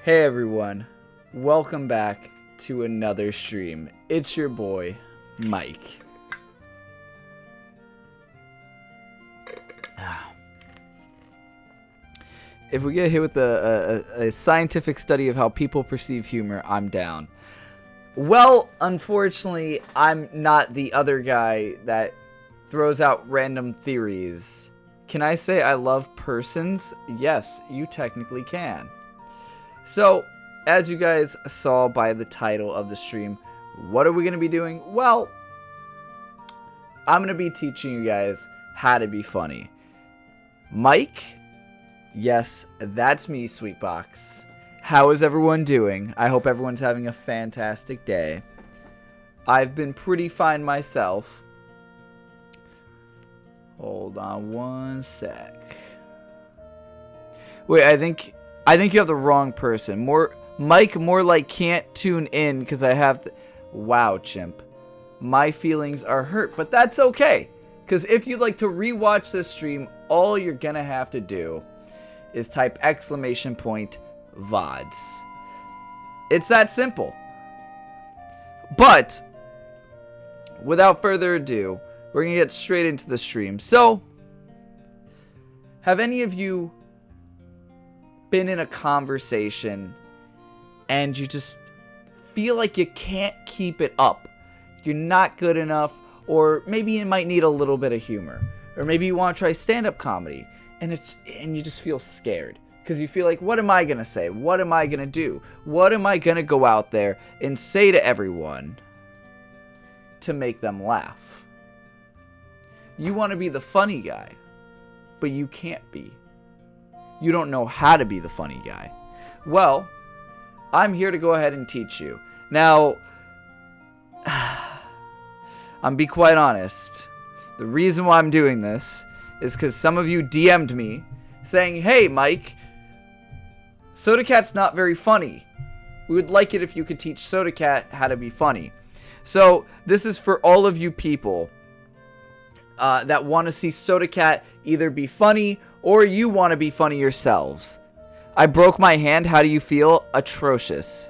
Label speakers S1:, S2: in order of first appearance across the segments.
S1: Hey everyone, welcome back to another stream. It's your boy, Mike. If we get hit with a scientific study of how people perceive humor, I'm down. Well, unfortunately, I'm not the other guy that throws out random theories. Can I say I love persons? Yes, you technically can. So, as you guys saw by the title of the stream, what are we going to be doing? Well, I'm going to be teaching you guys how to be funny. Mike? Yes, that's me, Sweetbox. How is everyone doing? I hope everyone's having a fantastic day. I've been pretty fine myself. Hold on one sec. Wait, I think you have the wrong person. Mike, more like can't tune in because I have wow, chimp. My feelings are hurt, but that's okay. Because if you'd like to rewatch this stream, all you're gonna have to do is type !VODs. It's that simple. But without further ado, we're gonna get straight into the stream. So, have any of you been in a conversation and you just feel like you can't keep it up? You're not good enough, or maybe you might need a little bit of humor, or maybe you want to try stand-up comedy and you just feel scared because you feel like, what am I gonna say? What am I gonna do? What am I gonna go out there and say to everyone to make them laugh? You want to be the funny guy, but you can't be. You don't know how to be the funny guy. Well, I'm here to go ahead and teach you. Now, I'm be quite honest. The reason why I'm doing this is because some of you DM'd me saying, hey, Mike, Sodacat's not very funny. We would like it if you could teach Sodacat how to be funny. So, this is for all of you people that want to see Sodacat either be funny or you want to be funny yourselves. I broke my hand. How do you feel? Atrocious.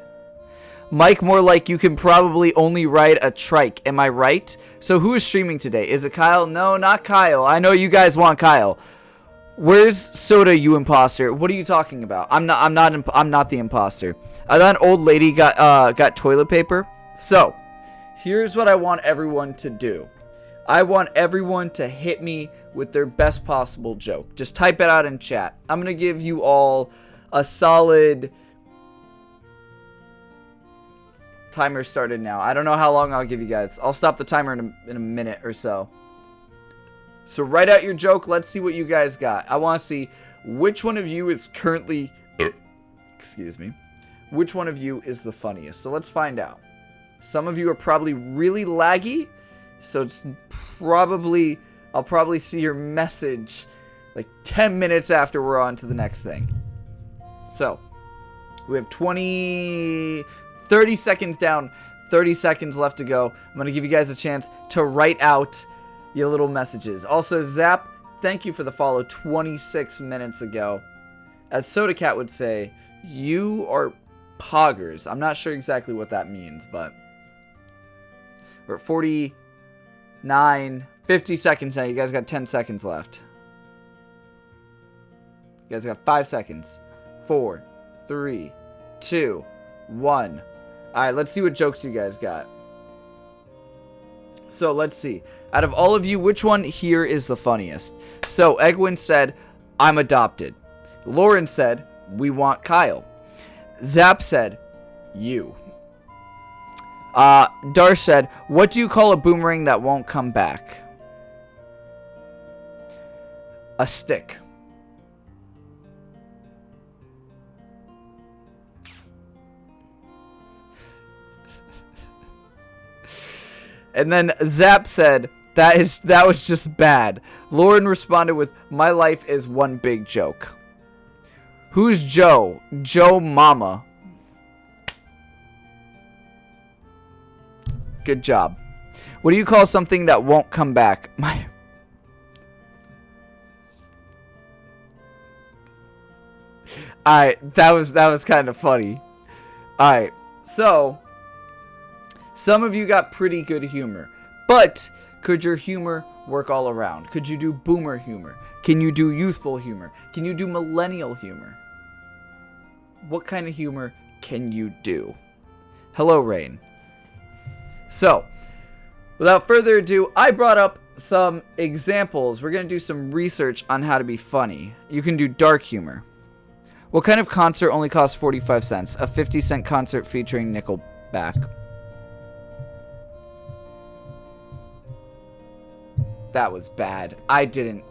S1: Mike, more like you can probably only ride a trike. Am I right? So who is streaming today? Is it Kyle? No, not Kyle. I know you guys want Kyle. Where's Soda, you imposter? What are you talking about? I'm not the imposter. That old lady got toilet paper. So, here's what I want everyone to do. I want everyone to hit me with their best possible joke. Just type it out in chat. I'm going to give you all a solid... Timer started now. I don't know how long I'll give you guys. I'll stop the timer in a minute or so. So write out your joke. Let's see what you guys got. I want to see which one of you is currently... excuse me. Which one of you is the funniest. So let's find out. Some of you are probably really laggy. So it's probably... I'll probably see your message like 10 minutes after we're on to the next thing. So, we have 30 seconds down, 30 seconds left to go. I'm going to give you guys a chance to write out your little messages. Also, Zap, thank you for the follow 26 minutes ago. As Sodacat would say, you are poggers. I'm not sure exactly what that means, but we're at 49, 50 seconds now. You guys got 10 seconds left. You guys got 5 seconds. 4, 3, 2, 1. Alright, let's see what jokes you guys got. So, let's see. Out of all of you, which one here is the funniest? So, Egwin said, I'm adopted. Lauren said, we want Kyle. Zap said, you. Darsh said, what do you call a boomerang that won't come back? A stick. And then Zap said, that was just bad. Lauren responded with, my life is one big joke. Who's Joe? Joe Mama. Good job. What do you call something that won't come back? Alright, that was kind of funny. Alright, so some of you got pretty good humor. But could your humor work all around? Could you do boomer humor? Can you do youthful humor? Can you do millennial humor? What kind of humor can you do? Hello, Rain. So, without further ado, I brought up some examples. We're going to do some research on how to be funny. You can do dark humor. What kind of concert only costs 45 cents? A 50-cent concert featuring Nickelback. That was bad. I didn't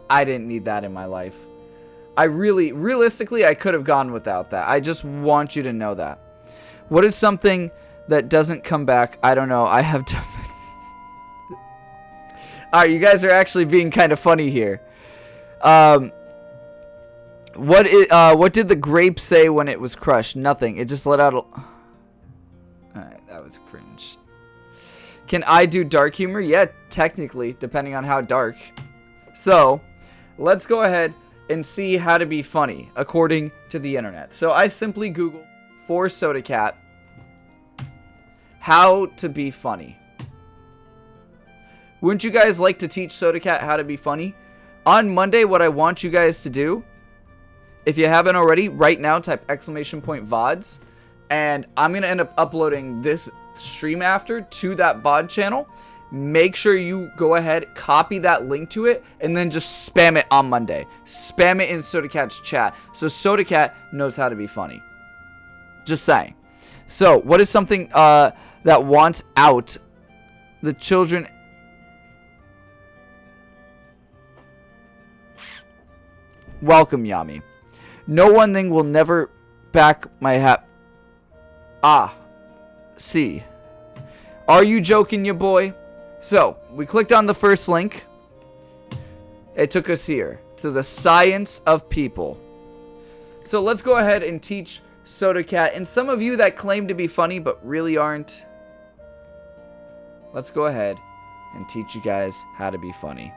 S1: need that in my life. Realistically, I could have gone without that. I just want you to know that. What is something that doesn't come back? I don't know. I have to... Alright, you guys are actually being kind of funny here. What did the grape say when it was crushed? Nothing. It just let out a... Alright, that was cringe. Can I do dark humor? Yeah, technically, depending on how dark. So, let's go ahead and see how to be funny, according to the internet. So, I simply Googled for Sodacat, how to be funny. Wouldn't you guys like to teach Sodacat how to be funny? On Monday, what I want you guys to do, if you haven't already, right now, type !VODs. And I'm going to end up uploading this stream after to that VOD channel. Make sure you go ahead, copy that link to it, and then just spam it on Monday. Spam it in Sodacat's chat so Sodacat knows how to be funny. Just saying. So, what is something that wants out the children... Welcome, Yami. No one thing will never back my hat. Ah. See. Are you joking, ya boy? So, we clicked on the first link. It took us here to the science of people. So, let's go ahead and teach Sodacat. And some of you that claim to be funny but really aren't. Let's go ahead and teach you guys how to be funny.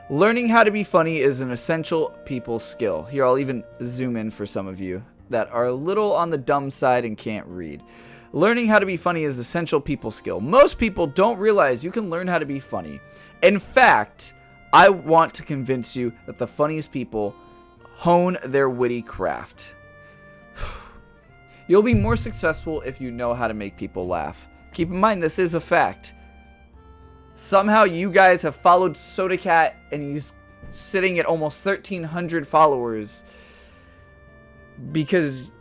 S1: Learning how to be funny is an essential people skill. Here, I'll even zoom in for some of you that are a little on the dumb side and can't read. Learning how to be funny is essential people skill. Most people don't realize you can learn how to be funny. In fact, I want to convince you that the funniest people hone their witty craft. You'll be more successful if you know how to make people laugh. Keep in mind, this is a fact. Somehow you guys have followed Sodacat and he's sitting at almost 1,300 followers because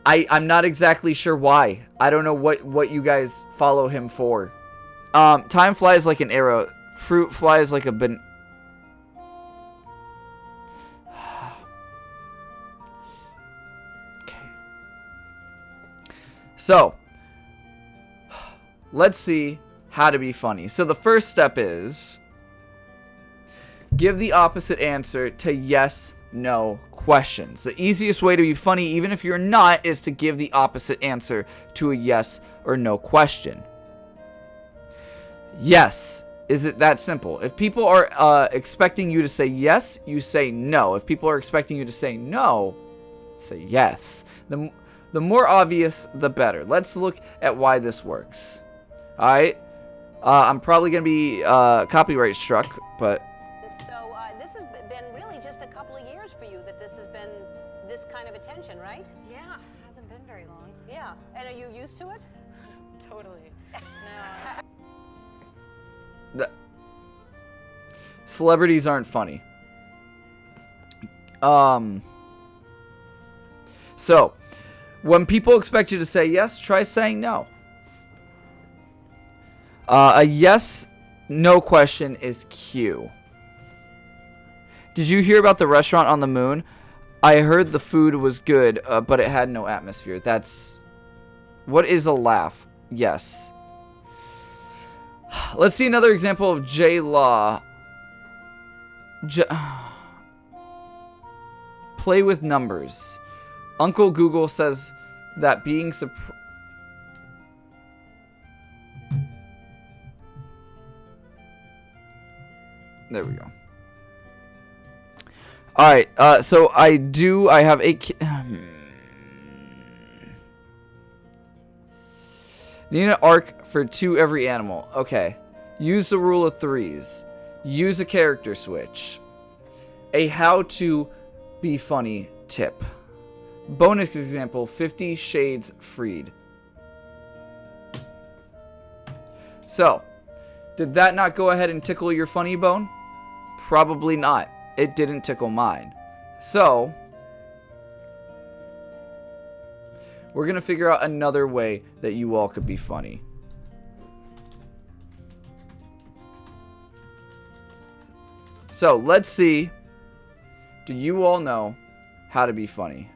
S1: I'm not exactly sure why. I don't know what you guys follow him for. Time flies like an arrow. Fruit flies like a Okay. So, let's see how to be funny. So the first step is give the opposite answer to yes, no questions. The easiest way to be funny, even if you're not, is to give the opposite answer to a yes or no question. Yes. Is it that simple? If people are expecting you to say yes, you say no. If people are expecting you to say no, say yes. The more obvious, the better. Let's look at why this works. Alright? I'm probably going to be copyright struck, but...
S2: So this has been really just a couple of years for you that this has been this kind of attention, right?
S3: Yeah, hasn't been very long.
S2: Yeah. And are you used to it?
S3: Totally.
S1: No. Celebrities aren't funny. So, when people expect you to say yes, try saying no. A yes, no question is Q. Did you hear about the restaurant on the moon? I heard the food was good, but it had no atmosphere. That's... What is a laugh? Yes. Let's see another example of J Law. Play with numbers. Uncle Google says that being surprised... There we go. All right. So I have 8. Need an arc for 2 every animal. Okay. Use the rule of 3s. Use a character switch. A how to be funny tip. Bonus example, 50 Shades Freed. So, did that not go ahead and tickle your funny bone? Probably not. It didn't tickle mine. So, we're going to figure out another way that you all could be funny. So, let's see. Do you all know how to be funny?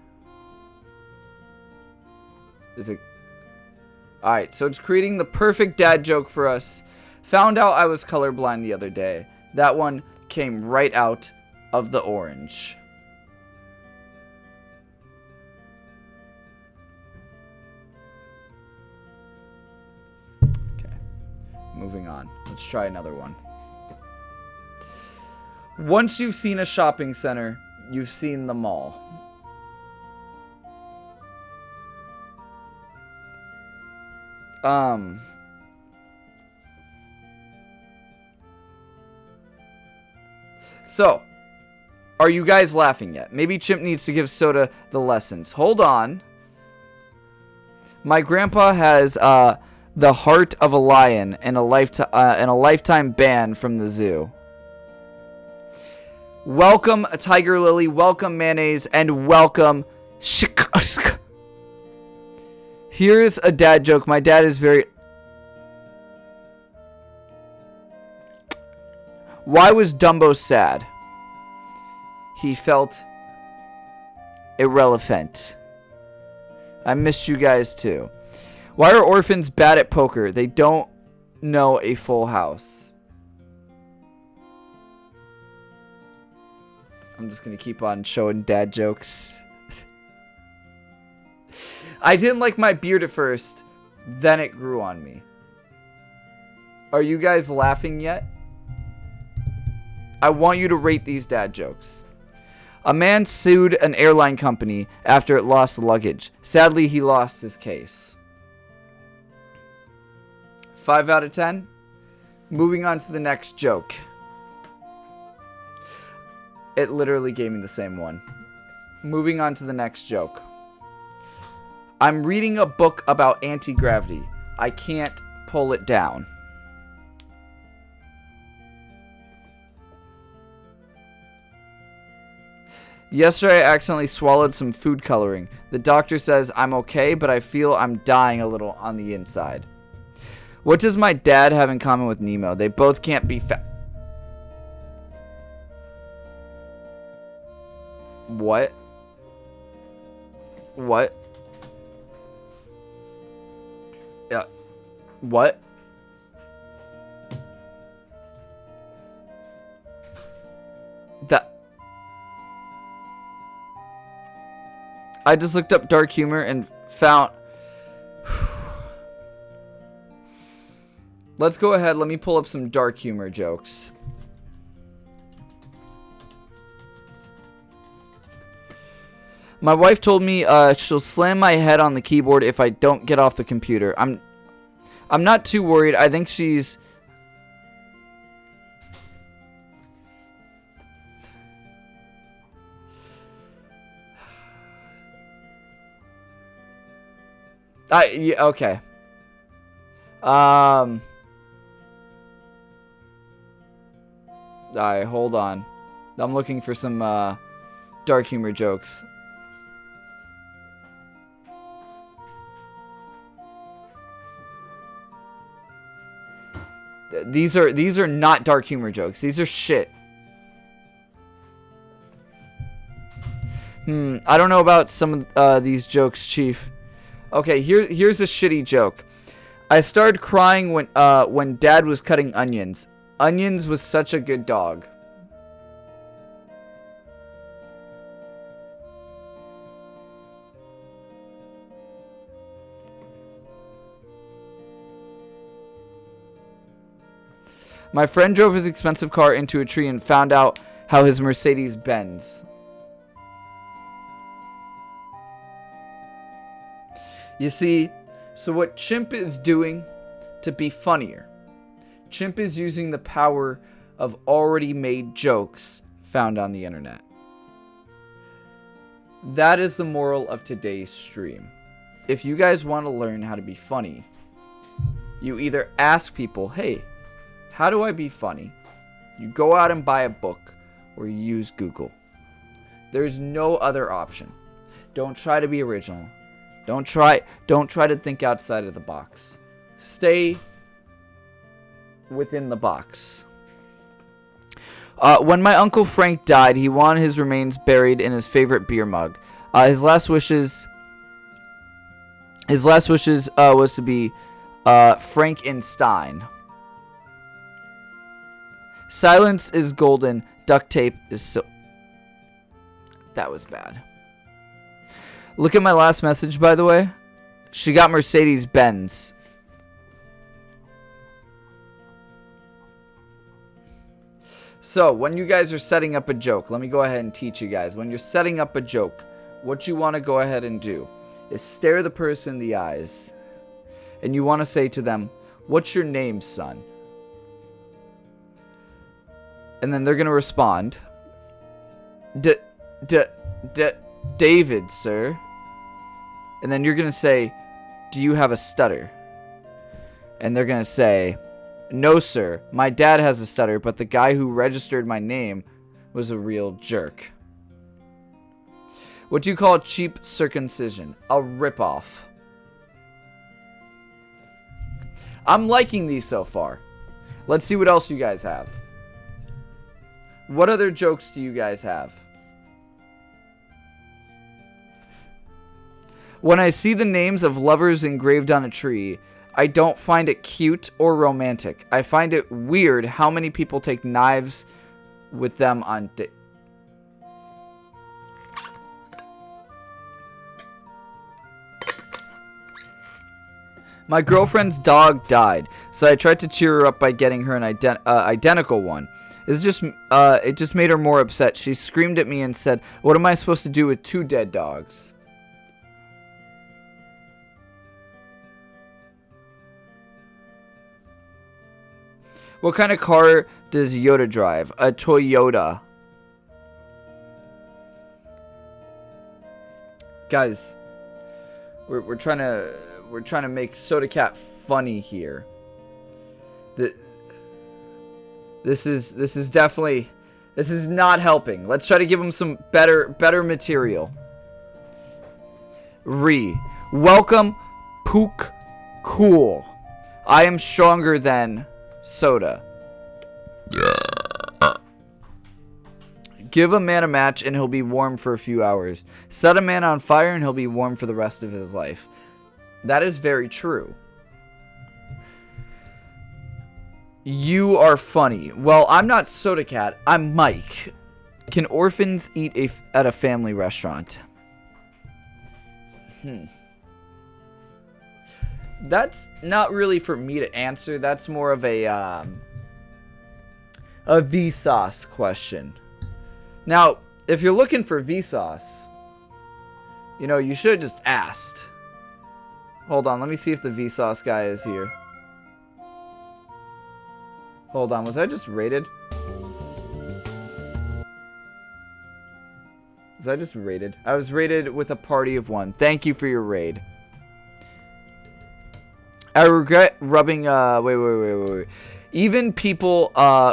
S1: Is it... Alright, so it's creating the perfect dad joke for us. Found out I was colorblind the other day. That one came right out of the orange. Okay, moving on. Let's try another one. Once you've seen a shopping center, you've seen the mall. So, are you guys laughing yet? Maybe Chimp needs to give Soda the lessons. Hold on. My grandpa has the heart of a lion and a lifetime ban from the zoo. Welcome, Tiger Lily. Welcome, Mayonnaise. And welcome, Shikusk. Here's a dad joke. My dad is very... Why was Dumbo sad? He felt irrelevant. I missed you guys too. Why are orphans bad at poker? They don't know a full house. I'm just going to keep on showing dad jokes. I didn't like my beard at first. Then it grew on me. Are you guys laughing yet? I want you to rate these dad jokes. A man sued an airline company after it lost luggage. Sadly, he lost his case. 5 out of 10. Moving on to the next joke. It literally gave me the same one. Moving on to the next joke. I'm reading a book about anti-gravity. I can't pull it down. Yesterday, I accidentally swallowed some food coloring. The doctor says I'm okay, but I feel I'm dying a little on the inside. What does my dad have in common with Nemo? They both can't be fat. What? What? Yeah. What? That... I just looked up dark humor and found... Let's go ahead. Let me pull up some dark humor jokes. My wife told me she'll slam my head on the keyboard if I don't get off the computer. I'm not too worried. I think she's... Yeah, okay. Alright, hold on. I'm looking for some dark humor jokes. These are not dark humor jokes. These are shit. I don't know about some of these jokes, Chief. Okay, here's a shitty joke. I started crying when Dad was cutting onions. Onions was such a good dog. My friend drove his expensive car into a tree and found out how his Mercedes Benz. You see, so what Chimp is doing to be funnier, Chimp is using the power of already made jokes found on the internet. That is the moral of today's stream. If you guys want to learn how to be funny, you either ask people, hey, how do I be funny? You go out and buy a book, or you use Google. There's no other option. Don't try to be original. Don't try to think outside of the box. Stay within the box. When my Uncle Frank died, he wanted his remains buried in his favorite beer mug. His last wishes was to be Frankenstein. Silence is golden. Duct tape is so... That was bad. Look at my last message, by the way. She got Mercedes Benz. So, when you guys are setting up a joke, let me go ahead and teach you guys. When you're setting up a joke, what you want to go ahead and do is stare the person in the eyes. And you want to say to them, "What's your name, son?" And then they're going to respond, David, sir. And then you're going to say, "Do you have a stutter?" And they're going to say, "No, sir. My dad has a stutter, but the guy who registered my name was a real jerk." What do you call a cheap circumcision? A ripoff. I'm liking these so far. Let's see what else you guys have. What other jokes do you guys have? When I see the names of lovers engraved on a tree, I don't find it cute or romantic. I find it weird how many people take knives with them on My girlfriend's dog died, so I tried to cheer her up by getting her an identical one. It just made her more upset. She screamed at me and said, "What am I supposed to do with 2 dead dogs?" What kind of car does Yoda drive? A Toyota. Guys, we're trying to make Sodacat funny here. This is definitely, this is not helping. Let's try to give him some better material. Welcome, Pook Cool. I am stronger than Soda. Give a man a match and he'll be warm for a few hours. Set a man on fire and he'll be warm for the rest of his life. That is very true. You are funny. Well, I'm not Sodacat. I'm Mike. Can orphans eat at a family restaurant? That's not really for me to answer. That's more of a Vsauce question. Now, if you're looking for Vsauce, you should have just asked. Hold on, let me see if the Vsauce guy is here. Hold on, was I just raided? Was I just raided? I was raided with a party of 1. Thank you for your raid. I regret rubbing, wait. Even people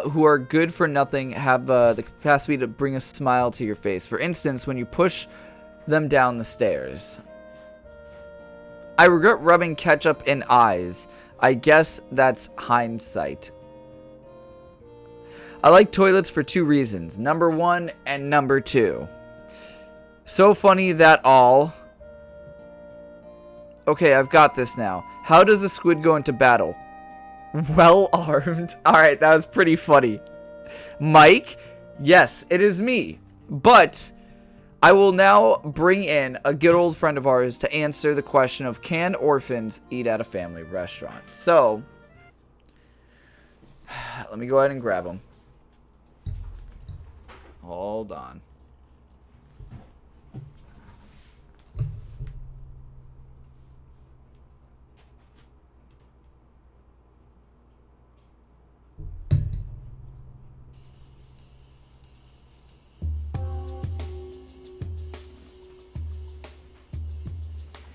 S1: who are good for nothing have the capacity to bring a smile to your face. For instance, when you push them down the stairs. I regret rubbing ketchup in eyes. I guess that's hindsight. I like toilets for 2 reasons. Number 1 and number 2. So funny that all... Okay, I've got this now. How does a squid go into battle? Well armed. Alright, that was pretty funny. Mike? Yes, it is me. But I will now bring in a good old friend of ours to answer the question of, can orphans eat at a family restaurant? So, let me go ahead and grab him. Hold on.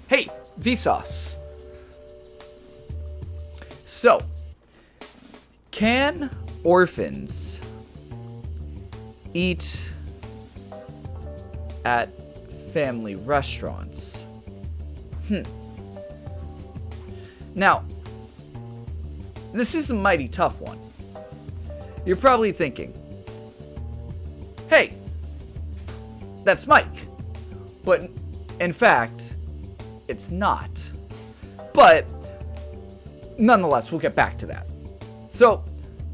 S1: Hey, Vsauce. So, can orphans eat at family restaurants? Now, this is a mighty tough one. You're probably thinking, hey, that's Mike. But in fact, it's not. But nonetheless, we'll get back to that. So,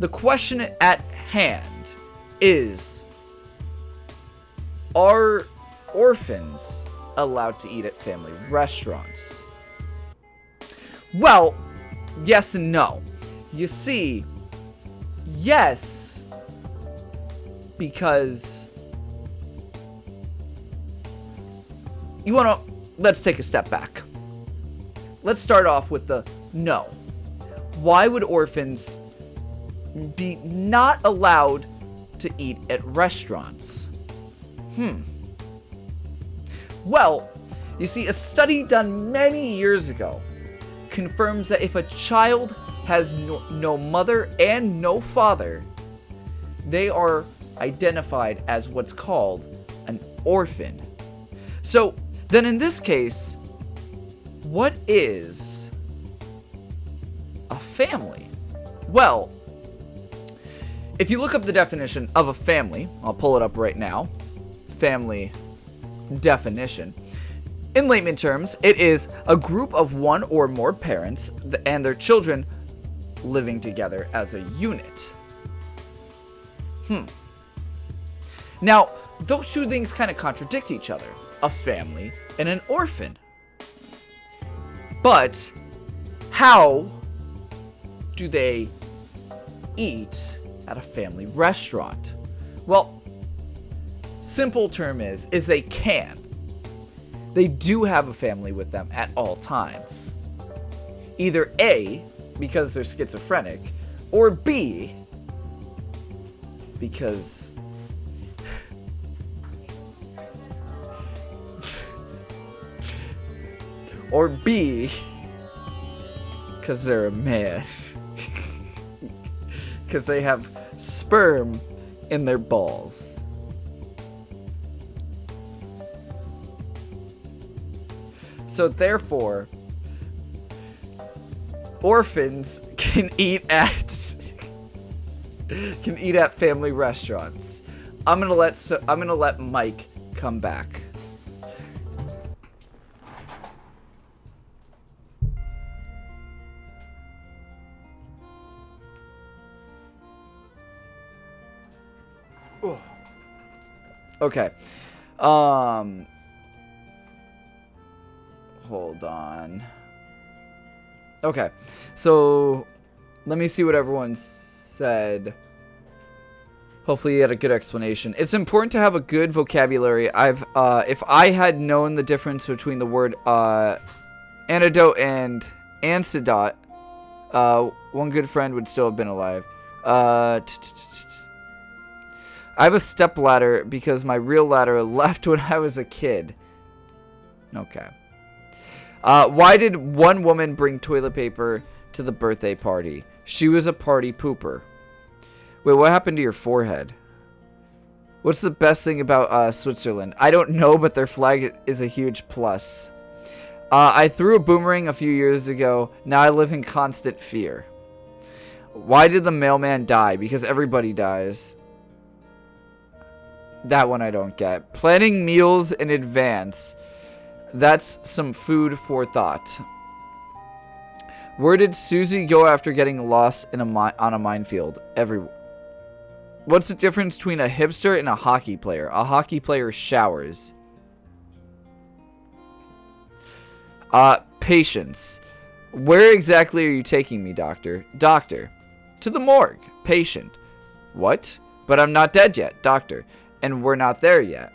S1: the question at hand is, are orphans allowed to eat at family restaurants? Well, yes and no. You see, yes, because let's take a step back. Let's start off with the no. Why would orphans be not allowed to eat at restaurants? Well, you see, a study done many years ago confirms that if a child has no mother and no father, they are identified as what's called an orphan. So, then in this case, what is a family? Well, if you look up the definition of a family, I'll pull it up right now. Family definition. In layman terms, it is a group of one or more parents and their children living together as a unit. Now, those two things kind of contradict each other. A family and an orphan. But how do they eat at a family restaurant? Well, simple term is they can. They do have a family with them at all times. Either A, because they're schizophrenic, or B, because because they're a man. Because they have sperm in their balls. So therefore, orphans can eat at family restaurants. I'm gonna let Mike come back. Okay. Hold on. Okay. So, let me see what everyone said. Hopefully you had a good explanation. It's important to have a good vocabulary. If I had known the difference between the word antidote and antidote, one good friend would still have been alive. I have a stepladder because my real ladder left when I was a kid. Okay. Why did one woman bring toilet paper to the birthday party? She was a party pooper. Wait, what happened to your forehead? What's the best thing about Switzerland? I don't know, but their flag is a huge plus. I threw a boomerang a few years ago. Now I live in constant fear. Why did the mailman die? Because everybody dies. That one I don't get. Planning meals in advance. That's some food for thought. Where did Susie go after getting lost in on a minefield? What's the difference between a hipster and a hockey player? A hockey player showers. Patience. Where exactly are you taking me, doctor? Doctor. To the morgue. Patient. What? But I'm not dead yet, doctor. and we're not there yet.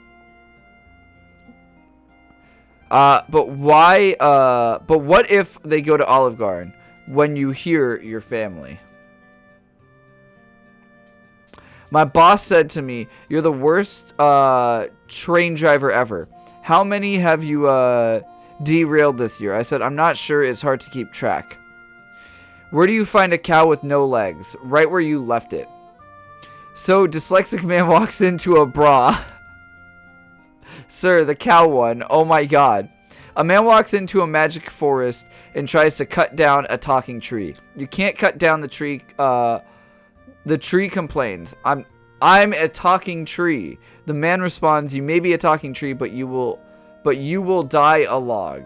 S1: But why? But what if they go to Olive Garden when you hear your family? My boss said to me, "You're the worst train driver ever. How many have you derailed this year?" I said, "I'm not sure. It's hard to keep track." Where do you find a cow with no legs? Right where you left it. So, dyslexic man walks into a bra. Sir, the cow one. Oh my god. A man walks into a magic forest and tries to cut down a talking tree. You can't cut down the tree. The tree complains. I'm a talking tree. The man responds, "You may be a talking tree, but you will die a log."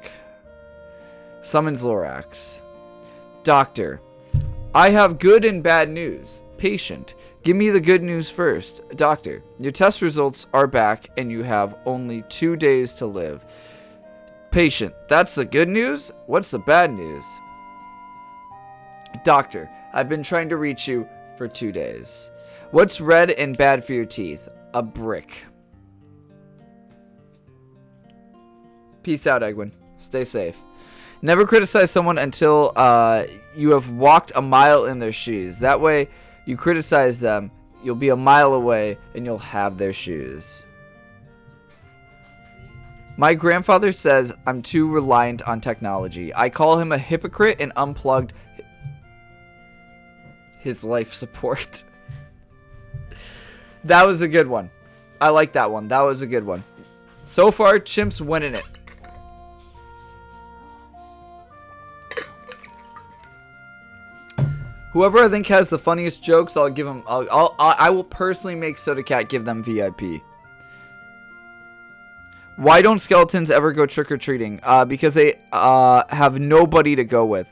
S1: Summons Lorax. Doctor, I have good and bad news. Patient, give me the good news first. Doctor, your test results are back and you have only 2 days to live. Patient, that's the good news? What's the bad news? Doctor, I've been trying to reach you for 2 days. What's red and bad for your teeth? A brick. Peace out, Egwin. Stay safe. Never criticize someone until you have walked a mile in their shoes. That way, you criticize them, you'll be a mile away, and you'll have their shoes. My grandfather says I'm too reliant on technology. I call him a hypocrite and unplugged his life support. That was a good one. I like that one. That was a good one. So far, Chimp's winning it. Whoever I think has the funniest jokes, I'll give them. I will personally make Sodacat give them VIP. Why don't skeletons ever go trick-or-treating? Because they have nobody to go with.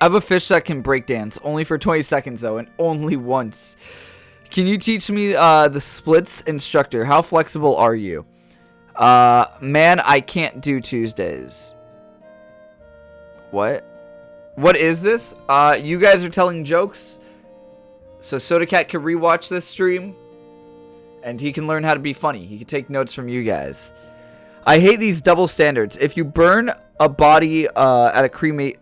S1: I have a fish that can breakdance, only for 20 seconds though, and only once. Can you teach me the splits instructor? How flexible are you? Man, I can't do Tuesdays. What? What is this? You guys are telling jokes, so Sodacat can rewatch this stream, and he can learn how to be funny. He can take notes from you guys. I hate these double standards. If you burn a body at a crematorium,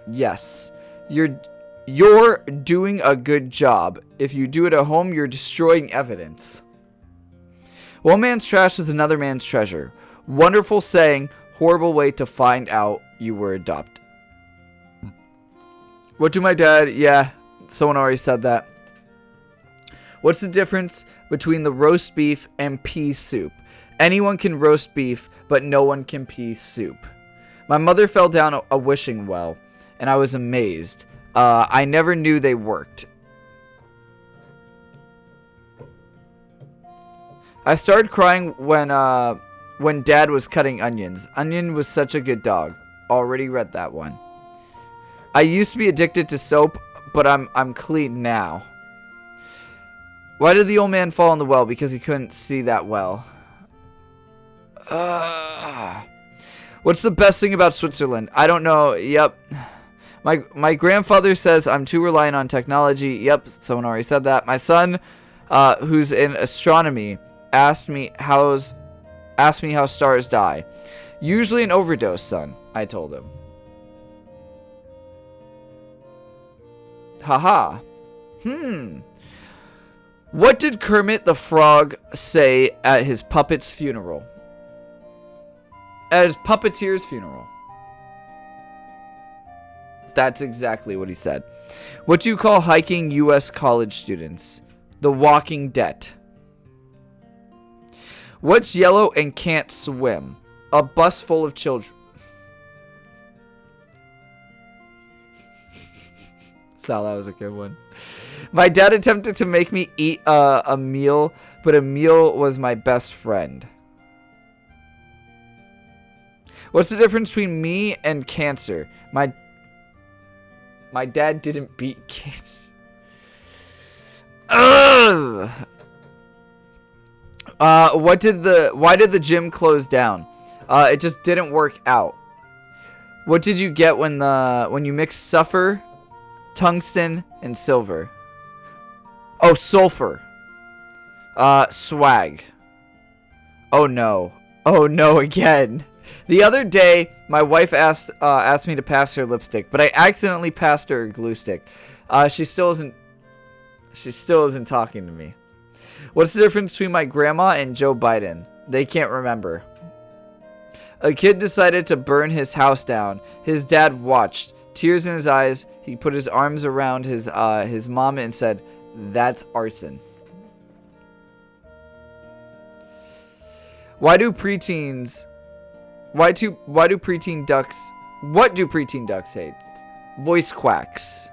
S1: yes, you're doing a good job. If you do it at home, you're destroying evidence. One man's trash is another man's treasure. Wonderful saying, horrible way to find out you were adopted. What do my dad... Yeah, someone already said that. What's the difference between the roast beef and pea soup? Anyone can roast beef, but no one can pea soup. My mother fell down a wishing well, and I was amazed. I never knew they worked. I started crying when Dad was cutting onions. Onion was such a good dog. Already read that one. I used to be addicted to soap, but I'm clean now. Why did the old man fall in the well? Because he couldn't see that well. What's the best thing about Switzerland? I don't know. Yep. My grandfather says I'm too reliant on technology. Yep, someone already said that. My son, who's in astronomy, asked me how stars die. Usually an overdose, son, I told him. Haha. What did Kermit the Frog say at his puppet's funeral? At his puppeteer's funeral. That's exactly what he said. What do you call hiking U.S. college students? The Walking Dead. What's yellow and can't swim? A bus full of children. Sal, that was a good one. My dad attempted to make me eat a meal, but a meal was my best friend. What's the difference between me and cancer? My dad didn't beat cancer. Ugh! Why did the gym close down? It just didn't work out. What did you get when you mixed suffer Tungsten and silver. Oh, sulfur. Swag. Oh no. Oh no again. The other day, my wife asked me to pass her lipstick, but I accidentally passed her a glue stick. She still isn't talking to me. What's the difference between my grandma and Joe Biden? They can't remember. A kid decided to burn his house down. His dad watched. Tears in his eyes. He put his arms around his mom and said, "That's arson." What do preteen ducks hate? Voice quacks.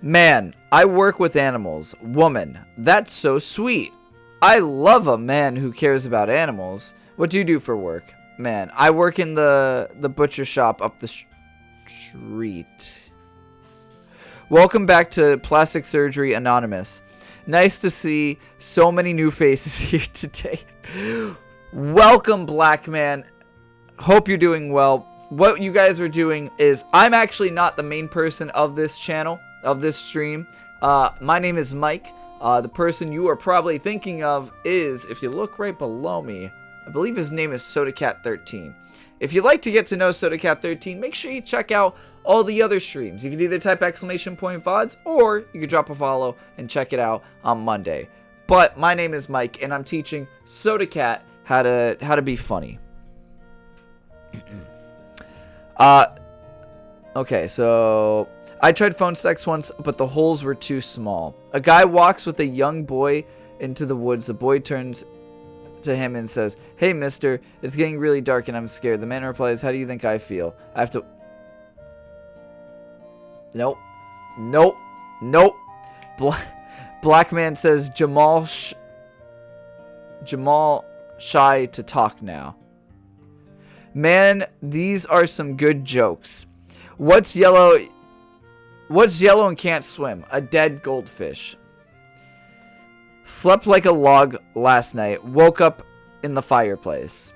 S1: Man, I work with animals. Woman, that's so sweet. I love a man who cares about animals. What do you do for work? Man, I work in the butcher shop up the street. Welcome back to Plastic Surgery Anonymous. Nice to see so many new faces here today. Welcome, Black Man. Hope you're doing well. What you guys are doing is, I'm actually not the main person of this channel, of this stream. My name is Mike. The person you are probably thinking of is, if you look right below me, I believe his name is Sodacat13. If you'd like to get to know Sodacat13, make sure you check out all the other streams. You can either type !VODs, or you can drop a follow and check it out on Monday. But my name is Mike, and I'm teaching Sodacat how to be funny. Okay, so I tried phone sex once, but the holes were too small. A guy walks with a young boy into the woods. The boy turns to him and says, "Hey, mister, it's getting really dark and I'm scared." The man replies, "How do you think I feel? I have to..." Nope. Nope. Nope. Black man says, Jamal shy to talk now. Man, these are some good jokes. What's yellow and can't swim? A dead goldfish. Slept like a log last night. Woke up in the fireplace.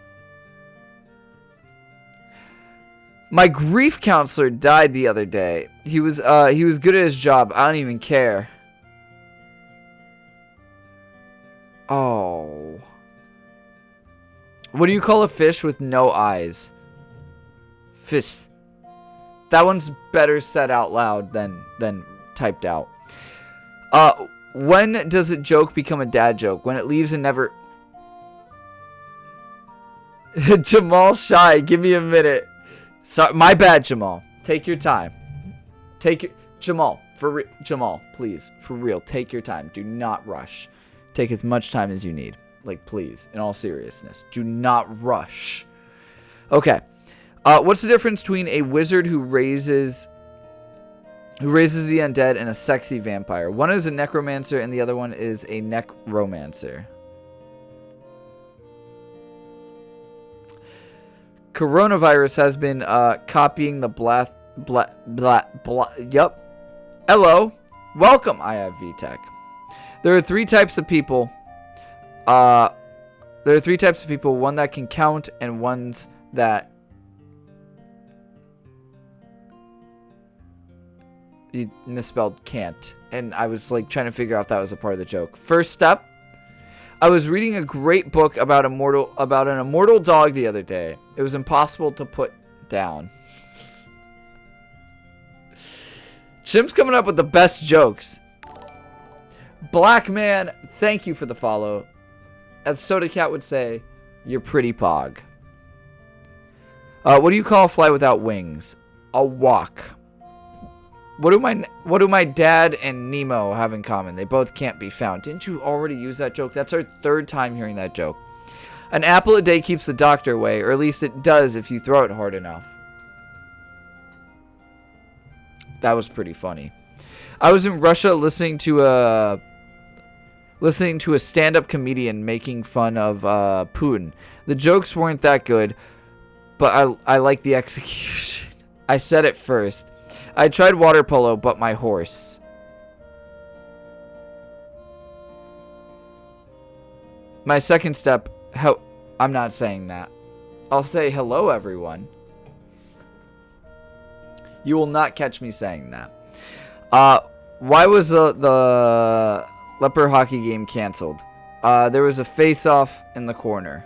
S1: My grief counselor died the other day. He was good at his job. I don't even care. Oh. What do you call a fish with no eyes? Fish. That one's better said out loud than typed out. When does a joke become a dad joke? When it leaves and never... Jamal shy. Give me a minute. Sorry, my bad, Jamal. Take your time. Jamal, Jamal, please, for real, take your time. Do not rush. Take as much time as you need. Like, please, in all seriousness, do not rush. Okay. What's the difference between a wizard who raises the undead and a sexy vampire? One is a necromancer and the other one is a necromancer. Coronavirus has been copying the Yup. Hello. Welcome. I have VTech. There are three types of people. One that can count and ones that... You misspelled can't. And I was like trying to figure out if that was a part of the joke. First step. I was reading a great book about an immortal dog the other day. It was impossible to put down. Chim's coming up with the best jokes. Black man, thank you for the follow. As Sodacat would say, you're pretty pog. What do you call a fly without wings? A walk. What do my dad and Nemo have in common? They both can't be found. Didn't you already use that joke? That's our third time hearing that joke. An apple a day keeps the doctor away, or at least it does if you throw it hard enough. That was pretty funny. I was in Russia listening to a stand-up comedian making fun of Putin. The jokes weren't that good, but I like the execution. I said it first. I tried water polo, but my horse. My second step, I'm not saying that. I'll say hello, everyone. You will not catch me saying that. Why was the leper hockey game canceled? There was a face-off in the corner.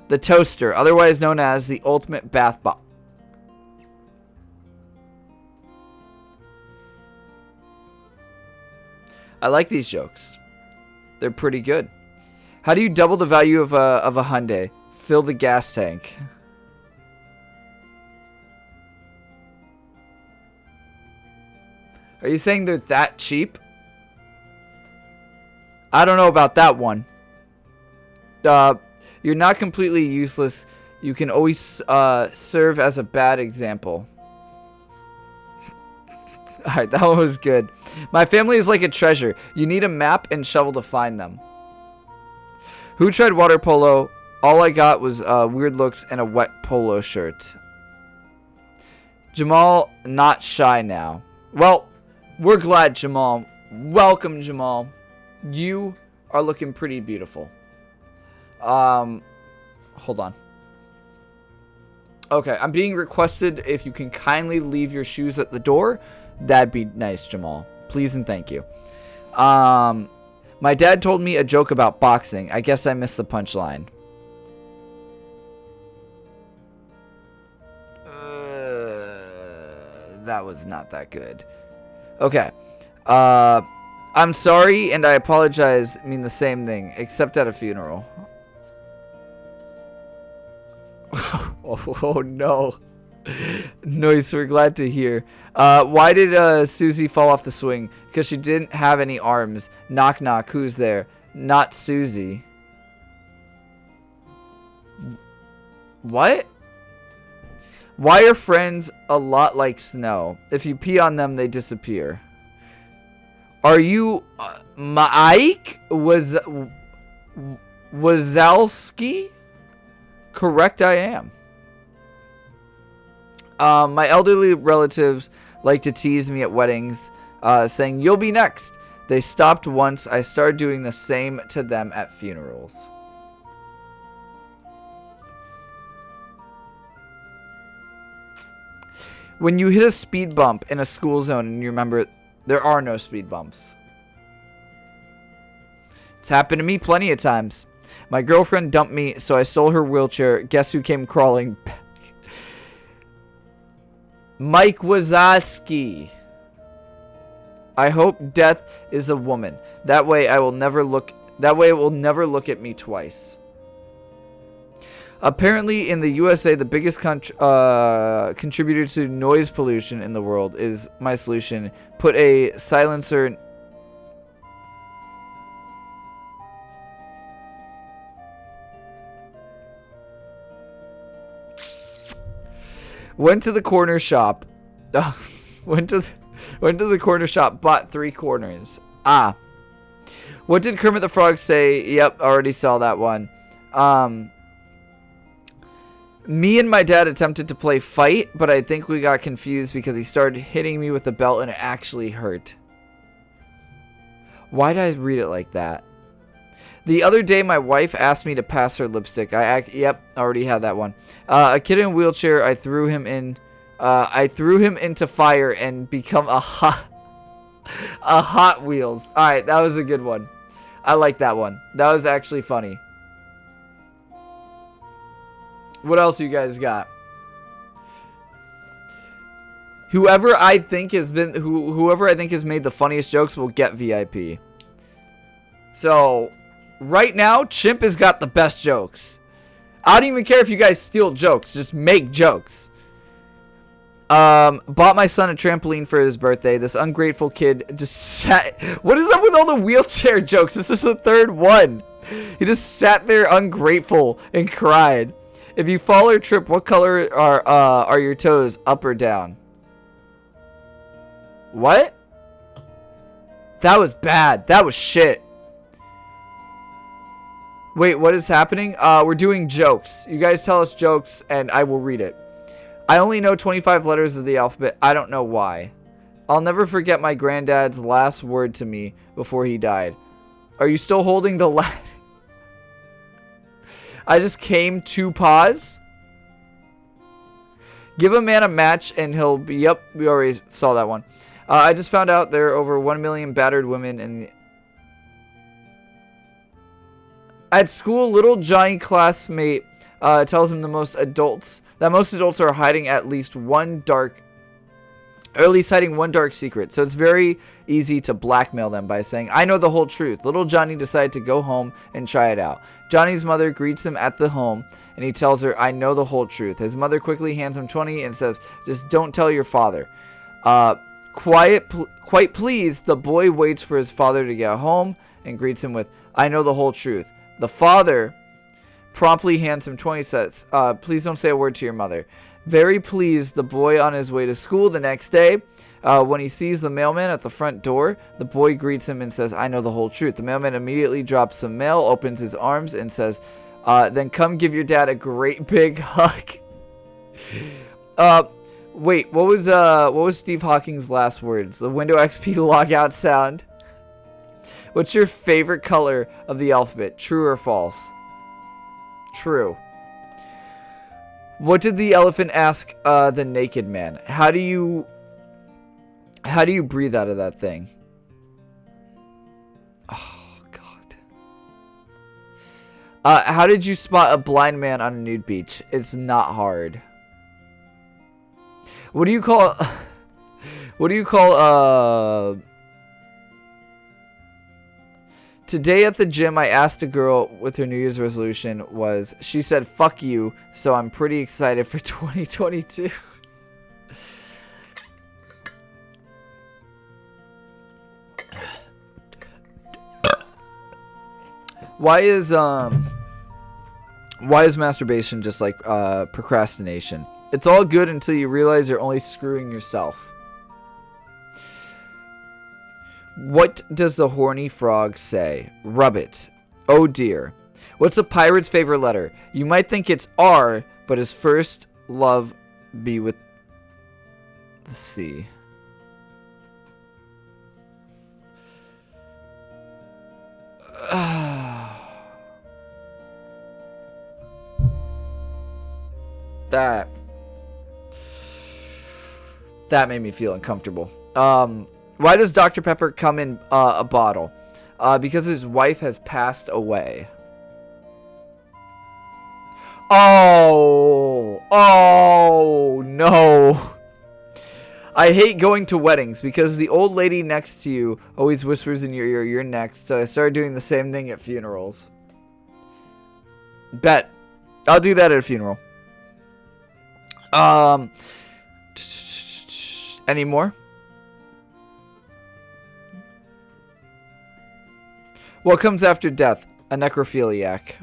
S1: The toaster, otherwise known as the ultimate bath bomb. I like these jokes. They're pretty good. How do you double the value of a Hyundai? Fill the gas tank. Are you saying they're that cheap? I don't know about that one. You're not completely useless. You can always serve as a bad example. Alright, that one was good. My family is like a treasure. You need a map and shovel to find them. Who tried water polo? All I got was weird looks and a wet polo shirt. Jamal, not shy now. Well, we're glad, Jamal. Welcome, Jamal. You are looking pretty beautiful. Hold on. Okay, I'm being requested if you can kindly leave your shoes at the door. That'd be nice, Jamal. Please and thank you. My dad told me a joke about boxing. I guess I missed the punchline. That was not that good. Okay. I'm sorry and I apologize mean the same thing, except at a funeral. Oh no. Nice, we're glad to hear. Why did Susie fall off the swing? Because she didn't have any arms. Knock knock, who's there? Not Susie. What? Why are friends a lot like snow? If you pee on them, they disappear. Are you Mike Wazowski? Correct, I am. My elderly relatives like to tease me at weddings, saying, "You'll be next." They stopped once. I started doing the same to them at funerals. When you hit a speed bump in a school zone and you remember there are no speed bumps. It's happened to me plenty of times. My girlfriend dumped me, so I stole her wheelchair. Guess who came crawling back? Mike Wazowski. I hope death is a woman. That way it will never look at me twice. Apparently in the USA, the biggest contributor to noise pollution in the world is my solution. Put a silencer went to the corner shop. Went to the corner shop, bought 3 corners. Ah. What did Kermit the Frog say? Yep, already saw that one. Me and my dad attempted to play fight, but I think we got confused because he started hitting me with the belt and it actually hurt. Why did I read it like that? The other day, my wife asked me to pass her lipstick. Yep, already had that one. A kid in a wheelchair. I threw him into fire and become a Hot Wheels. All right, that was a good one. I like that one. That was actually funny. What else you guys got? Whoever I think has made the funniest jokes will get VIP. So, right now, Chimp has got the best jokes. I don't even care if you guys steal jokes. Just make jokes. Bought my son a trampoline for his birthday. This ungrateful kid just sat... What is up with all the wheelchair jokes? This is the 3rd one. He just sat there ungrateful and cried. If you fall or trip, what color are your toes, up or down? What? That was bad. That was shit. Wait, what is happening? We're doing jokes. You guys tell us jokes and I will read it. I only know 25 letters of the alphabet. I don't know why. I'll never forget my granddad's last word to me before he died. Are you still holding the ladder? I just came to pause. Give a man a match and he'll be... Yep, we already saw that one. I just found out there are over 1 million battered women in the... At school, little Johnny classmate tells him that most adults are hiding at least one dark secret. So it's very easy to blackmail them by saying, I know the whole truth. Little Johnny decided to go home and try it out. Johnny's mother greets him at the home and he tells her, I know the whole truth. His mother quickly hands him 20 and says, just don't tell your father. Quite pleased, the boy waits for his father to get home and greets him with, I know the whole truth. The father promptly hands him 20, says, please don't say a word to your mother. Very pleased, the boy on his way to school the next day, when he sees the mailman at the front door, the boy greets him and says, I know the whole truth. The mailman immediately drops some mail, opens his arms, and says, then come give your dad a great big hug. Wait, what was Steve Hawking's last words? The Windows XP logout sound. What's your favorite color of the alphabet? True or false? True. What did the elephant ask the naked man? How do you breathe out of that thing? Oh God. How did you spot a blind man on a nude beach? It's not hard. What do you call Today at the gym, I asked a girl what her New Year's resolution was. She said, fuck you, so I'm pretty excited for 2022. Why is masturbation just like procrastination? It's all good until you realize you're only screwing yourself. What does the horny frog say? Rub it. Oh dear. What's a pirate's favorite letter? You might think it's R, but his first love be with the C. That made me feel uncomfortable. Why does Dr. Pepper come in a bottle? Because his wife has passed away. Oh no. I hate going to weddings because the old lady next to you always whispers in your ear, you're next. So I started doing the same thing at funerals. Bet. I'll do that at a funeral. Any more? What comes after death? A necrophiliac.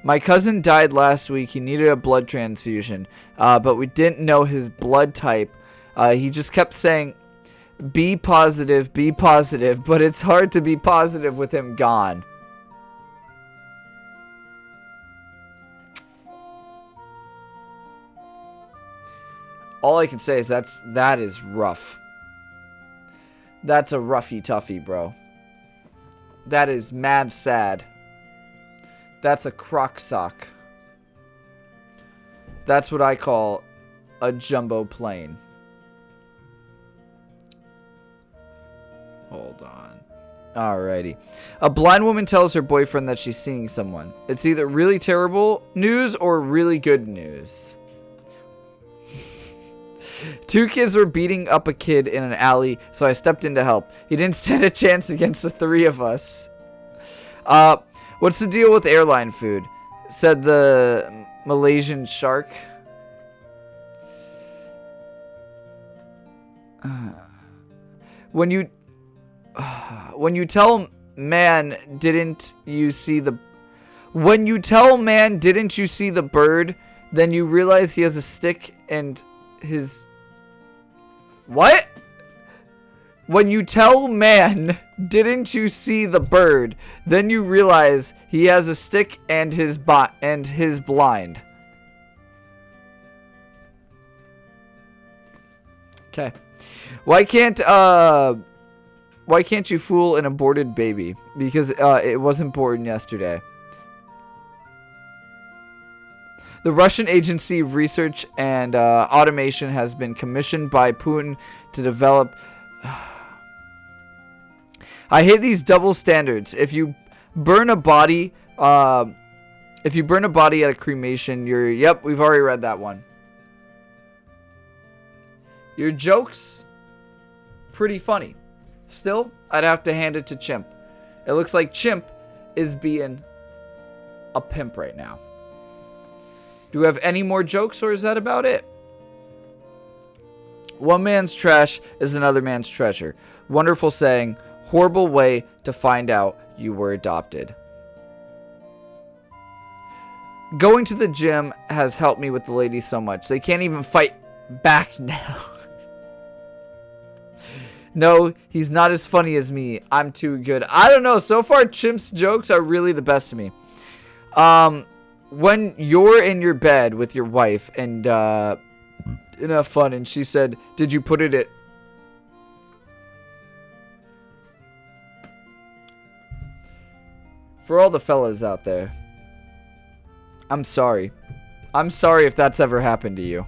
S1: My cousin died last week. He needed a blood transfusion, but we didn't know his blood type. He just kept saying, be positive, but it's hard to be positive with him gone. All I can say is that is rough. That's a roughy toughy, bro. That is mad sad. That's a crock sock. That's what I call a jumbo plane. Hold on. Alrighty. A blind woman tells her boyfriend that she's seeing someone. It's either really terrible news or really good news. Two kids were beating up a kid in an alley, so I stepped in to help. He didn't stand a chance against the three of us. What's the deal with airline food? Said the Malaysian shark. When you tell man, didn't you see the bird, then you realize he has a stick and his... What? When you tell man, didn't you see the bird, then you realize he has a stick and his blind. Okay. Why can't you fool an aborted baby? Because it wasn't born yesterday. The Russian Agency of Research and Automation has been commissioned by Putin to develop... I hate these double standards. If you burn a body at a cremation, Yep, we've already read that one. Your joke's pretty funny. Still, I'd have to hand it to Chimp. It looks like Chimp is being a pimp right now. Do we have any more jokes, or is that about it? One man's trash is another man's treasure. Wonderful saying. Horrible way to find out you were adopted. Going to the gym has helped me with the ladies so much. They can't even fight back now. No, he's not as funny as me. I'm too good. I don't know. So far, Chimp's jokes are really the best to me. When you're in your bed with your wife and have fun, and she said, "Did you put it in?" For all the fellas out there, I'm sorry. I'm sorry if that's ever happened to you.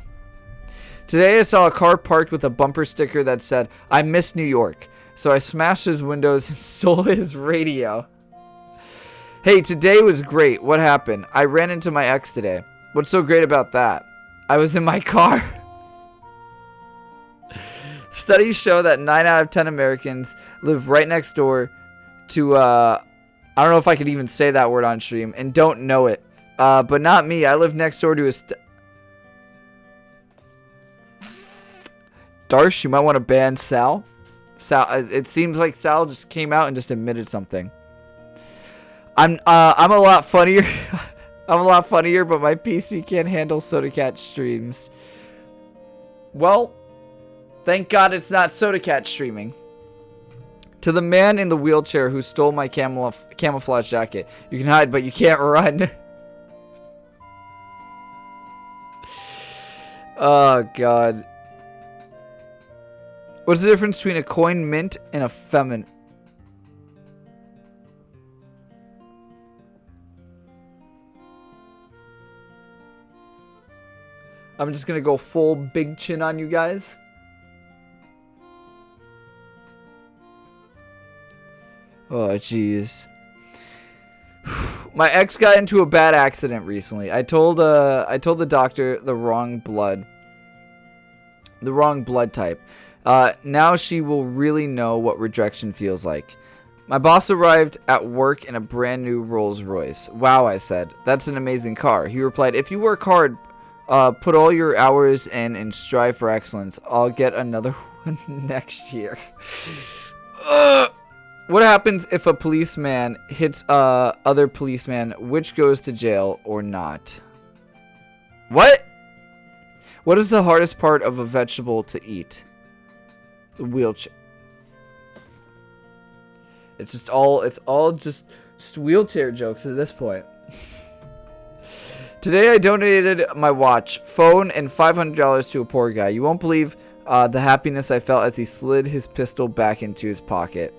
S1: Today I saw a car parked with a bumper sticker that said, "I miss New York." So I smashed his windows and stole his radio. Hey, today was great. What happened? I ran into my ex today. What's so great about that? I was in my car. Studies show that 9 out of 10 Americans live right next door to, I don't know if I could even say that word on stream, and don't know it. But not me. I live next door to a Darsh, you might want to ban Sal. It seems like Sal just came out and just admitted something. I'm a lot funnier. I'm a lot funnier, but my PC can't handle Sodacat streams. Well, thank God it's not Sodacat streaming. To the man in the wheelchair who stole my camouflage jacket. You can hide, but you can't run. Oh, God. What's the difference between a coin mint and a feminine? I'm just gonna go full big chin on you guys. Oh, jeez. My ex got into a bad accident recently. I told the doctor the wrong blood type. Now she will really know what rejection feels like. My boss arrived at work in a brand new Rolls Royce. Wow, I said. That's an amazing car. He replied, if you work hard, put all your hours in and strive for excellence, I'll get another one next year. What happens if a policeman hits other policeman, which goes to jail or not? What? What is the hardest part of a vegetable to eat? The wheelchair. It's all just wheelchair jokes at this point. Today I donated my watch, phone, and $500 to a poor guy. You won't believe the happiness I felt as he slid his pistol back into his pocket.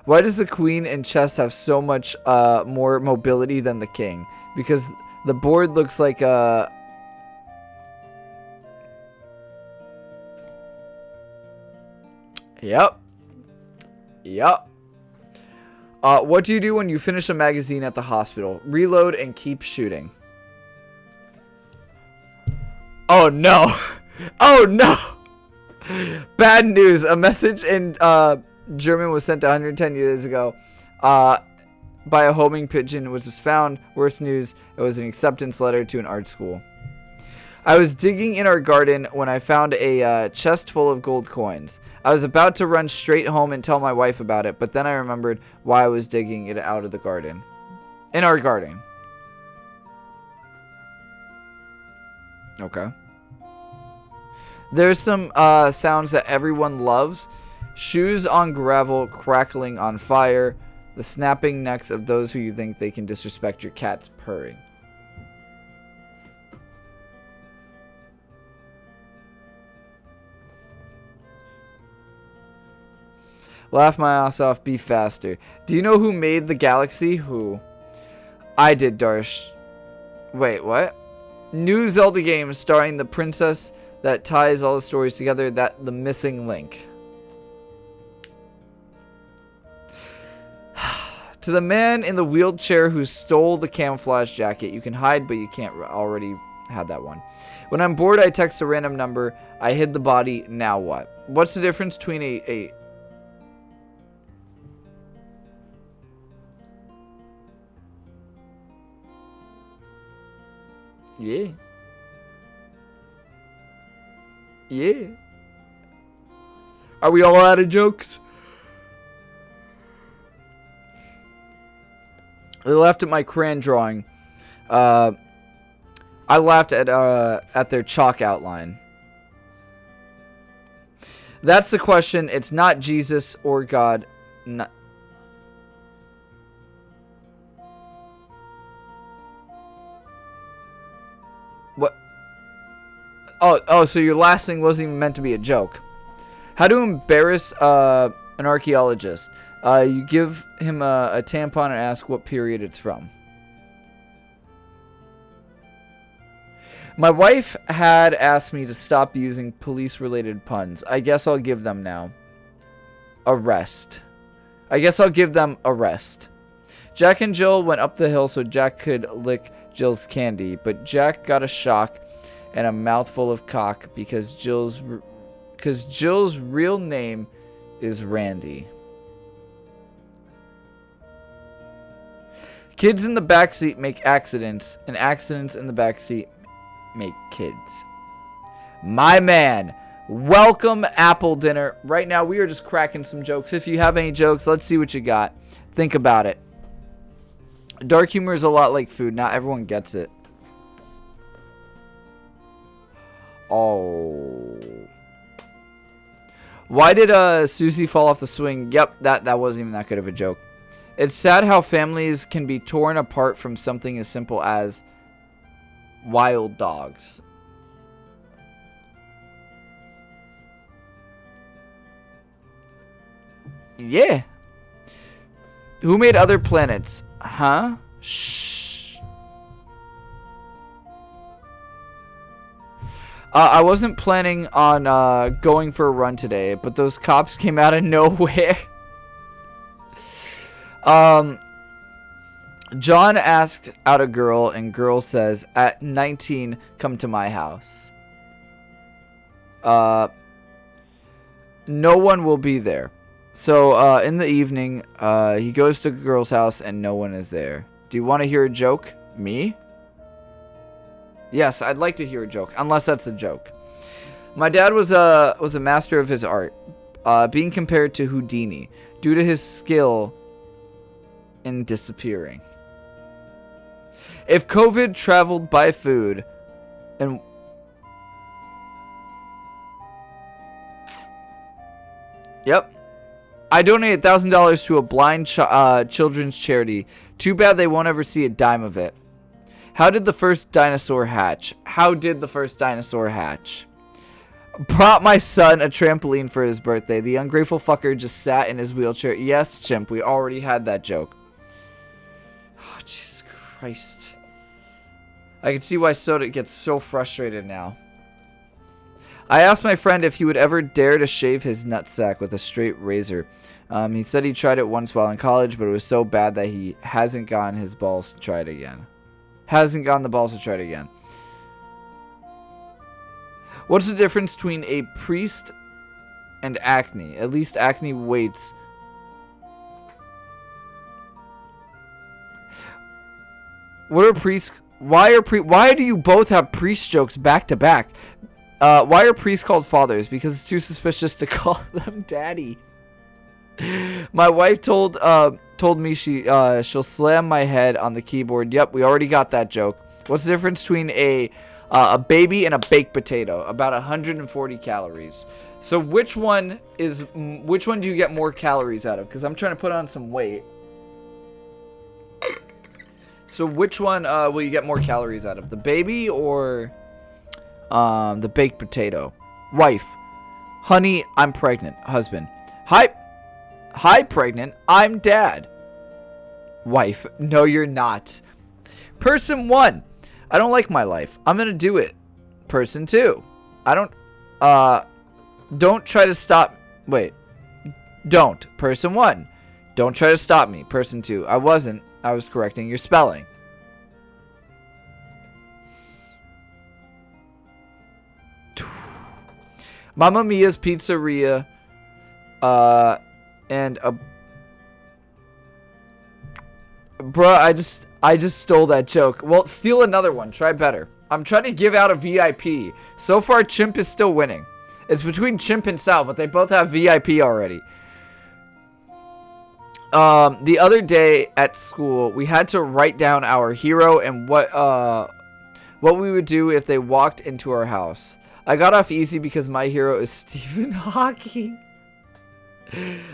S1: Why does the queen in chess have so much more mobility than the king? Because the board looks like a... Yep. What do you do when you finish a magazine at the hospital? Reload and keep shooting. Oh no. Oh no. Bad news. A message in German was sent 110 years ago by a homing pigeon, which was found. Worst news, it was an acceptance letter to an art school. I was digging in our garden when I found a chest full of gold coins. I was about to run straight home and tell my wife about it, but then I remembered why I was digging it out of the garden. In our garden. Okay. There's some sounds that everyone loves. Shoes on gravel, crackling on fire, the snapping necks of those who you think they can disrespect your cat's purring. Laugh my ass off, be faster. Do you know who made the galaxy? Who? I did, Darsh. Wait, what? New Zelda game starring the princess that ties all the stories together, the missing link. To the man in the wheelchair who stole the camouflage jacket, you can hide, but you can't. Already had that one. When I'm bored, I text a random number. I hid the body. Now what? What's the difference between a Yeah. Yeah. Are we all out of jokes? They laughed at my crayon drawing. I laughed at their chalk outline. That's the question. It's not Jesus or God. What? Oh, so your last thing wasn't even meant to be a joke. How to embarrass an archaeologist. You give him a tampon and ask what period it's from. My wife had asked me to stop using police-related puns. I guess I'll give them now. Arrest. I guess I'll give them a rest. Jack and Jill went up the hill so Jack could lick Jill's candy, but Jack got a shock and a mouthful of cock because Jill's real name is Randy. Kids in the backseat make accidents, and accidents in the backseat make kids. My man, welcome Apple Dinner. Right now we are just cracking some jokes. If you have any jokes, let's see what you got. Think about it. Dark humor is a lot like food. Not everyone gets it. Oh. Why did Susie fall off the swing? Yep, that wasn't even that good of a joke. It's sad how families can be torn apart from something as simple as wild dogs. Yeah. Who made other planets? Huh? Shh. I wasn't planning on going for a run today, but those cops came out of nowhere. John asked out a girl, and girl says, at 19, come to my house. No one will be there. So, in the evening, he goes to the girl's house, and no one is there. Do you want to hear a joke? Me? Yes, I'd like to hear a joke, unless that's a joke. My dad was a master of his art, being compared to Houdini, due to his skill in disappearing. If COVID traveled by food, and yep, I donated $1,000 to a blind children's charity. Too bad they won't ever see a dime of it. How did the first dinosaur hatch? How did the first dinosaur hatch? Brought my son a trampoline for his birthday. The ungrateful fucker just sat in his wheelchair. Yes, chimp, we already had that joke. Oh, Jesus Christ. I can see why Soda gets so frustrated now. I asked my friend if he would ever dare to shave his nutsack with a straight razor. He said he tried it once while in college, but it was so bad that he hasn't gotten his balls to try it again. Hasn't gotten the balls to try it again. What's the difference between a priest and acne? At least acne waits. What are priests? Why do you both have priest jokes back to back? Why are priests called fathers? Because it's too suspicious to call them daddy. My wife told me she'll slam my head on the keyboard. Yep, we already got that joke. What's the difference between a baby and a baked potato? About 140 calories. So which one do you get more calories out of? Because I'm trying to put on some weight. So which one will you get more calories out of? The baby or the baked potato? Wife. Honey, I'm pregnant. Husband. Hi. Hi, pregnant. I'm dad. Wife. No, you're not. Person 1. I don't like my life. I'm gonna do it. Person 2. Don't try to stop. Wait. Don't. Person 1. Don't try to stop me. Person 2. I wasn't. I was correcting your spelling. Mamma Mia's Pizzeria. And a... Bruh, I just stole that joke. Well, steal another one. Try better. I'm trying to give out a VIP. So far, Chimp is still winning. It's between Chimp and Sal, but they both have VIP already. The other day at school, we had to write down our hero and what we would do if they walked into our house. I got off easy because my hero is Stephen Hawking.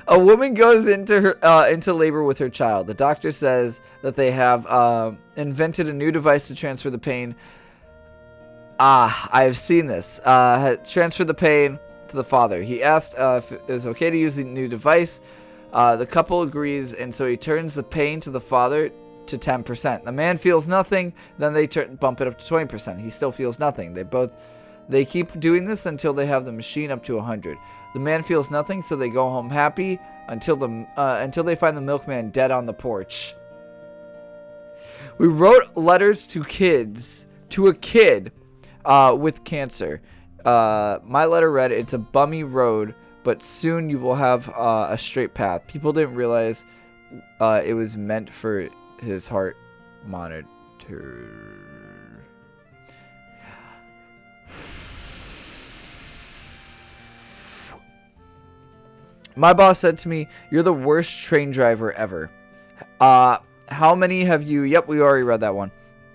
S1: A woman goes into labor with her child. The doctor says that they have invented a new device to transfer the pain. I have seen this. Transfer the pain to the father. He asked if it was okay to use the new device. The couple agrees, and so he turns the pain to the father to 10%. The man feels nothing. Then they bump it up to 20%. He still feels nothing. They keep doing this until they have the machine up to 100. The man feels nothing, so they go home happy until they find the milkman dead on the porch. We wrote letters to a kid with cancer. My letter read, "It's a bummy road, but soon you will have a straight path." People didn't realize it was meant for his heart monitor. My boss said to me, "You're the worst train driver ever." How many have you? Yep, we already read that one.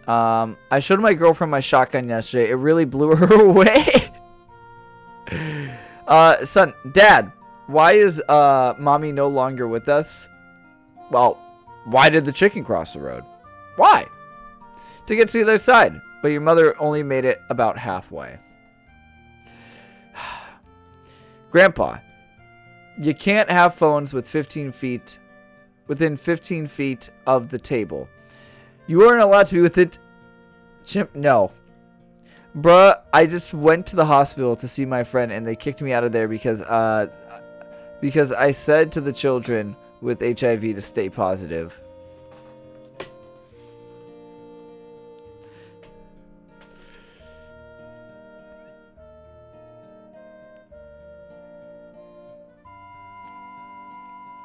S1: I showed my girlfriend my shotgun yesterday. It really blew her away. Son, Dad, why is mommy no longer with us? Well, why did the chicken cross the road? Why? To get to the other side. But your mother only made it about halfway. Grandpa, you can't have phones within 15 feet of the table. You aren't allowed to be with it. Chimp, no. Bruh, I just went to the hospital to see my friend and they kicked me out of there because I said to the children with HIV to stay positive.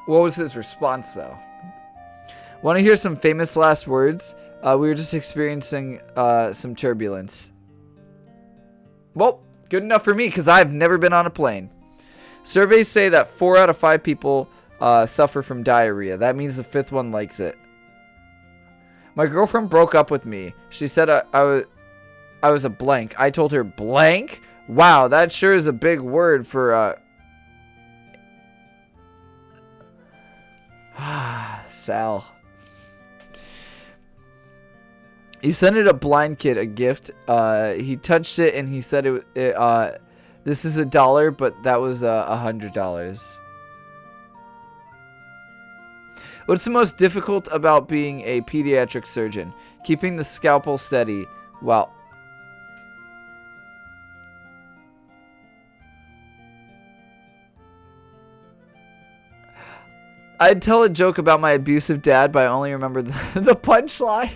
S1: What was his response, though? Want to hear some famous last words? We were just experiencing some turbulence. Well, good enough for me, because I've never been on a plane. Surveys say that 4 out of 5 people suffer from diarrhea. That means the 5th one likes it. My girlfriend broke up with me. She said I was a blank. I told her, blank? Wow, that sure is a big word for... Sal. You sent a blind kid a gift. He touched it and he said this is $1, but that was $100. What's the most difficult about being a pediatric surgeon? Keeping the scalpel steady while... I'd tell a joke about my abusive dad, but I only remember the punchline.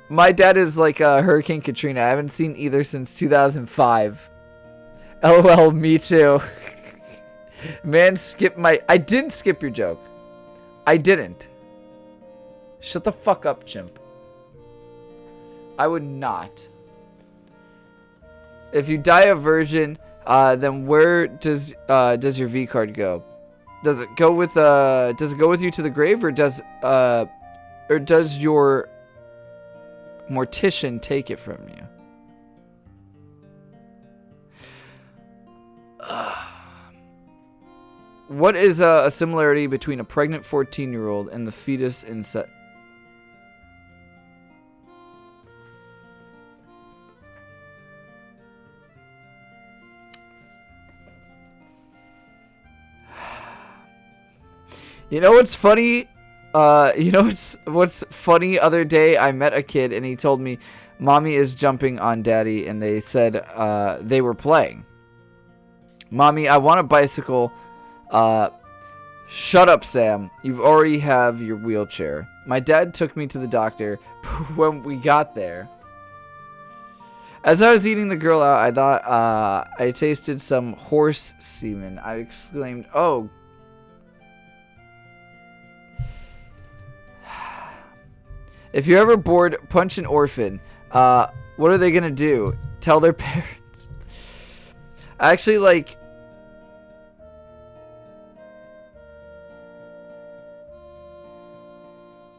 S1: My dad is like Hurricane Katrina. I haven't seen either since 2005. LOL, me too. Man, I didn't skip your joke. I didn't. Shut the fuck up, chimp. I would not. If you die a virgin, then where does your V card go? Does it go with you to the grave, or does your mortician take it from you? What is a similarity between a pregnant 14-year-old and the fetus inside? You know what's funny? You know what's funny? Other day I met a kid and he told me, "Mommy is jumping on Daddy," and they said they were playing. "Mommy, I want a bicycle." Shut up, Sam. You've already have your wheelchair. My dad took me to the doctor. When we got there, as I was eating the girl out, I thought I tasted some horse semen. I exclaimed, "Oh." If you're ever bored, punch an orphan. What are they gonna do? Tell their parents. I actually like...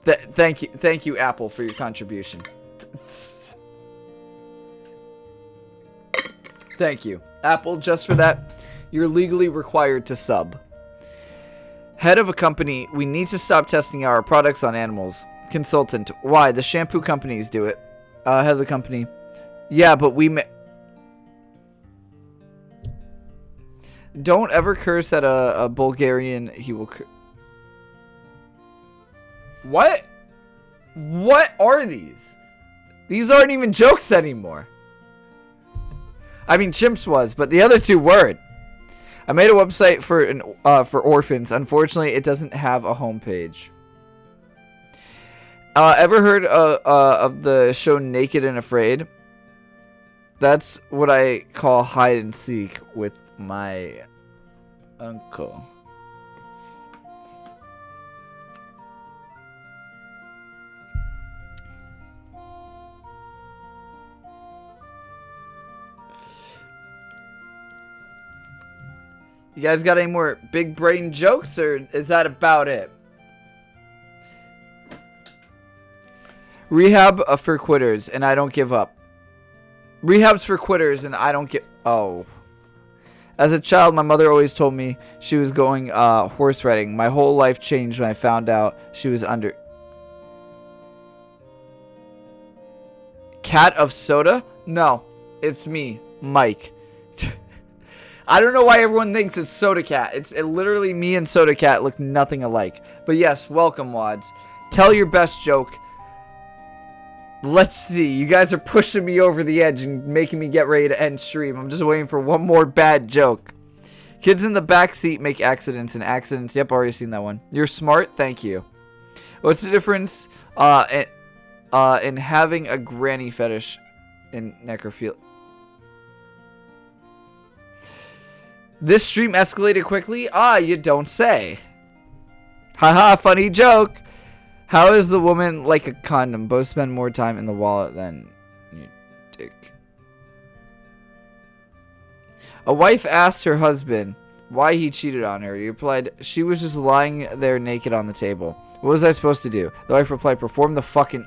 S1: Thank you, Apple, for your contribution. Thank you, Apple, just for that. You're legally required to sub. Head of a company, we need to stop testing our products on animals. Consultant, why? The shampoo companies do it. Head of the company, yeah, but we don't ever curse at a Bulgarian. He will. What? What are these? These aren't even jokes anymore. I mean, Chimps was, but the other two weren't. I made a website for orphans. Unfortunately, it doesn't have a homepage. Ever heard of the show Naked and Afraid? That's what I call hide and seek with my uncle. You guys got any more big brain jokes, or is that about it? Rehab for quitters, and I don't give up. Rehab's for quitters, and I don't get... Oh. As a child, my mother always told me she was going horse riding. My whole life changed when I found out she was under... Cat of Soda? No, it's me, Mike. I don't know why everyone thinks it's Sodacat. It's literally me and Sodacat look nothing alike. But yes, welcome, Wads. Tell your best joke. Let's see. You guys are pushing me over the edge and making me get ready to end stream. I'm just waiting for one more bad joke. Kids in the back seat make accidents, and accidents. Yep, already seen that one. You're smart. Thank you. What's the difference in having a granny fetish in necrophilia? This stream escalated quickly? Ah, you don't say. Haha, funny joke. How is the woman like a condom? Both spend more time in the wallet than you dick. A wife asked her husband why he cheated on her. He replied, she was just lying there naked on the table. What was I supposed to do? The wife replied, perform the fucking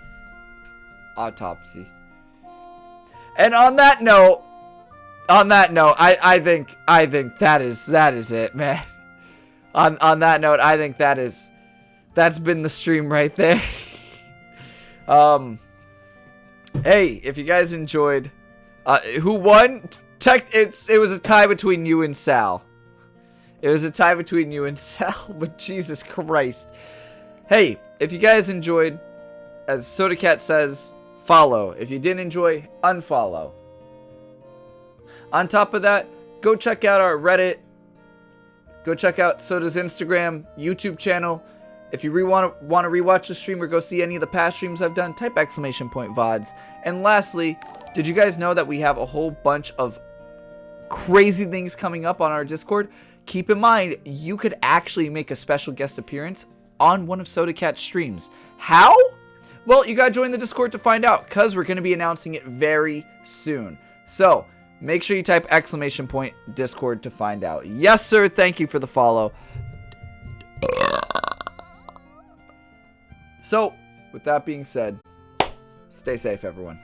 S1: autopsy. And on that note, I think that is it, man. On that note, I think that's been the stream right there. Hey, if you guys enjoyed, who won? It was a tie between you and Sal. It was a tie between you and Sal, but Jesus Christ. Hey, if you guys enjoyed, as Sodacat says, follow. If you didn't enjoy, unfollow. On top of that, go check out our Reddit. Go check out Soda's Instagram, YouTube channel. If you want to rewatch the stream or go see any of the past streams I've done, type !VODs. And lastly, did you guys know that we have a whole bunch of crazy things coming up on our Discord? Keep in mind, you could actually make a special guest appearance on one of Sodacat's streams. How? Well, you gotta join the Discord to find out, because we're going to be announcing it very soon. So, make sure you type !Discord to find out. Yes, sir. Thank you for the follow. So, with that being said, stay safe, everyone.